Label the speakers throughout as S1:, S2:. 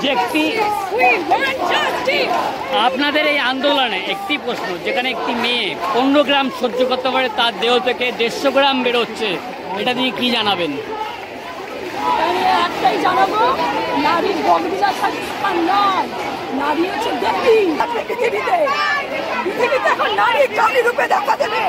S1: যে একটি আপনাদের এই আন্দোলনে একটি প্রশ্ন, যেখানে একটি মেয়ে 15 গ্রাম সহ্য করতে পারে, তার দেহ থেকে 150 গ্রাম বেরোচ্ছে, এটা দিয়ে কি জানাবেন?
S2: একটাই জানাবো, নারীর বগরিলা স্থান নয়, নারী হচ্ছে দেবী। পৃথিবীতে এখন নারী কালী রূপে দেখা দেবে।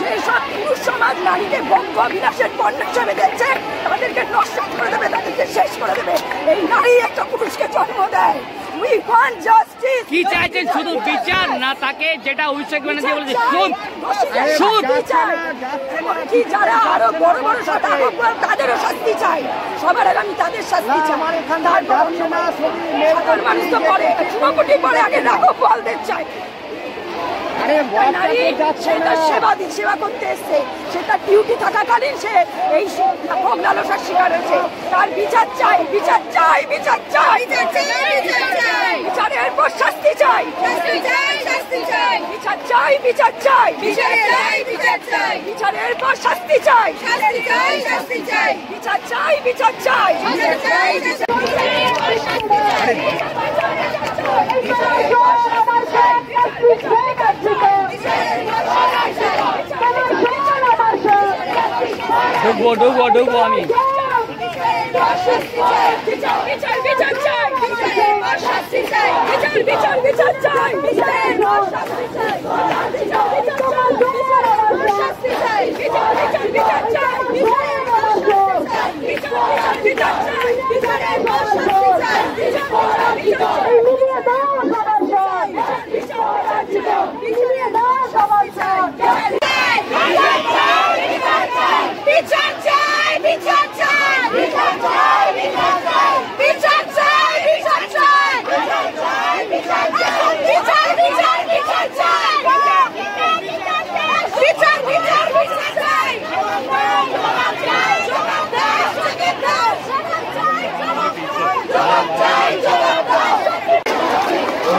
S2: যে সব পুরুষ সমাজ নারীকে বঙ্গ বিলাসের পণ্য হিসেবে দেখছে, তাদেরকে নষ্ট করে দেবে, তাদেরকে শেষ করে দেবে। এই নারী একটা পুরুষকে জন্ম দেয়। We want justice.
S1: কি চাইছেন, শুধু বিচার না তাকে যেটা অভিষেক ব্যানার্জি বলেছে সুদ?
S2: কি যারা আরো বড় বড় তাদেরও শাস্তি চাই, সবার আগে আমি তাদের শাস্তি চাই। সাধারণ মানুষ তো পরে চুনোপুটি পরে আগে রাখো বলদের চাই। সেবা করতে এসছে, সে তার ডিউটি থাকাকালীন সে এই ভোগ লালসার শিকার হয়েছে। তার বিচার চাই, বিচার চাই, বিচার চাই, বিচারের পর শাস্তি চাই, বিচার চাই, বিচার চাই, বিচারের পর শাস্তি চাই, বিচার চাই, বিচার চাই।
S1: ঢুকবো আমি।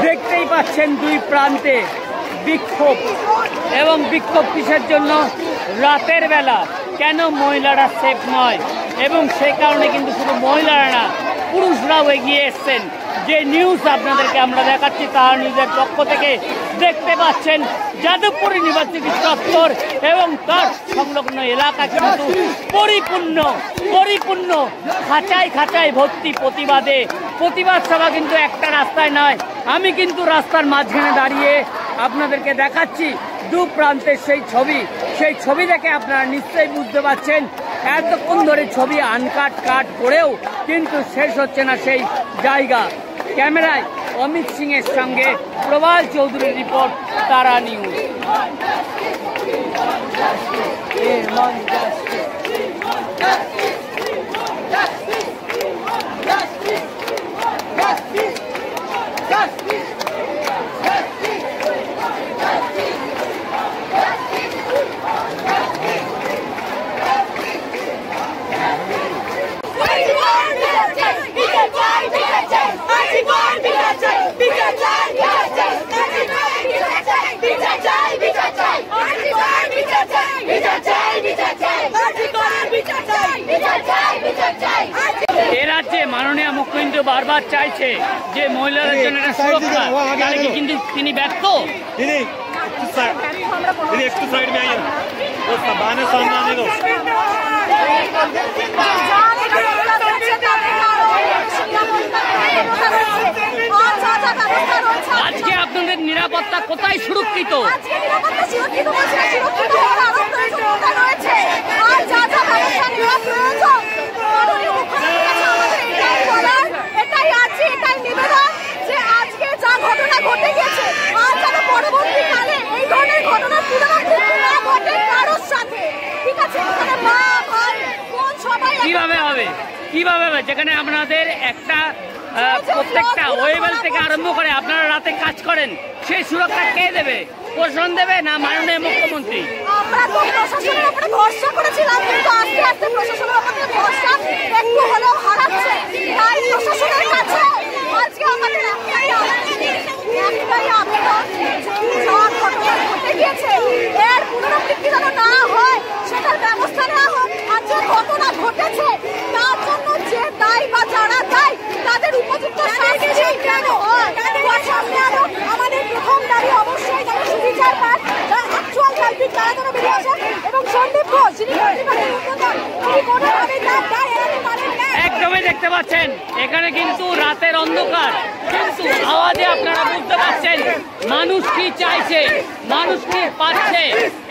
S1: দেখতেই পাচ্ছেন দুই প্রান্তে বিক্ষোভ, এবং বিক্ষোভ কিসের জন্য? রাতের বেলা কেন মহিলারা সেফ নয়, এবং সেই কারণে কিন্তু শুধু মহিলারা না, পুরুষরাও এগিয়ে এসছেন। যে নিউজ আপনাদেরকে আমরা দেখাচ্ছি তার নিউজের পক্ষ থেকে দেখতে পাচ্ছেন যাদবপুর ইউনিভার্সিটি চত্বর এবং তার সংলগ্ন এলাকা কিন্তু পরিপূর্ণ খাঁচায় খাঁচায় ভর্তি প্রতিবাদ সভা কিন্তু একটা রাস্তায় নয়। আমি কিন্তু রাস্তার মাঝখানে দাঁড়িয়ে আপনাদেরকে দেখাচ্ছি দু প্রান্তের সেই ছবি দেখে আপনারা নিশ্চয়ই বুঝতে পারছেন এতক্ষণ ধরে ছবি কাট করেও কিন্তু শেষ হচ্ছে না সেই জায়গা। ক্যামেরায় অমিত সিং এর সঙ্গে প্রবাল চৌধুরীর রিপোর্ট, তারা নিউজ। এ রাজ্যে মাননীয় মুখ্যমন্ত্রী বারবার চাইছে যে মহিলাদের জন্য একটা সুরক্ষা, কিন্তু তিনি ব্যর্থ।
S3: একটু সাইড में आइए, बस बाने सामने आने दो।
S1: আজকে আপনাদের নিরাপত্তা কোথায় সুরক্ষিত?
S2: এটাই আছে, এটাই নিবেদন যে আজকে যা ঘটনা ঘটে গেছে আর যেন পরবর্তীকালে এই ধরনের ঘটনা পুনরাবৃত্তি না ঘটে কারোর সাথে। ঠিক আছে, এখানে মা ভাই বোন সবাই
S1: কিভাবে হবে যেখানে আপনাদের একটা প্রত্যেকটা ওয়েবেল থেকে আরম্ভ করে আপনারা রাতে কাজ করেন, সেই সুরক্ষা কে দেবে? প্রশাসন দেবে না মাননীয় মুখ্যমন্ত্রী?
S2: আমরা তো প্রশাসনের উপরে ভরসা করেছিলাম, কিন্তু আস্তে আস্তে প্রশাসনের উপরে ভরসা একটু হলেও হারাচ্ছে। তাই প্রশাসনের কাছে আজকে আমাদের একটাই আবেদন, যা ঘটনা ঘটে গিয়েছে এর পুনরাবৃত্তি যেন না হয়, সেটার ব্যবস্থা নেওয়া হোক। আর যে ঘটনা ঘটেছে তার জন্য যে দায়ী বা যারা দায়ী তাদের উপযুক্ত শাস্তি
S1: পাচ্ছেন এখানে কিন্তু রাতের অন্ধকার, কিন্তু আওয়াজে আপনারা বুঝতে পারছেন মানুষ কি চাইছে, মানুষ কি পাচ্ছে।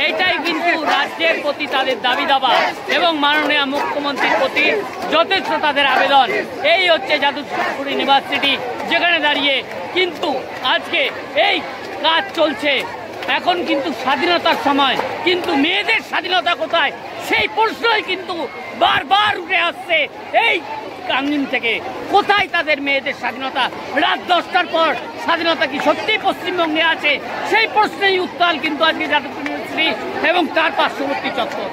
S1: এটাই কিন্তু রাজ্যের প্রতি তাদের দাবি দাবা এবং মাননীয় মুখ্যমন্ত্রীর প্রতি যথেষ্ট তাদের আবেদন। এই হচ্ছে যাদবপুর ইউনিভার্সিটি, যেখানে দাঁড়িয়ে কিন্তু আজকে এই কাজ চলছে। এখন কিন্তু স্বাধীনতার সময়, কিন্তু মেয়েদের স্বাধীনতা কোথায় সেই প্রশ্নই কিন্তু বারবার উঠে আসছে এই কাঙ্গিন থেকে। কোথায় তাদের মেয়েদের স্বাধীনতা? রাত 10টার পর স্বাধীনতা কি সত্যিই পশ্চিমবঙ্গে আছে? সেই প্রশ্নেই উত্তাল কিন্তু আজকে যাদবপুর ইউনিভার্সিটি এবং তার পার্শ্ববর্তী চত্বর।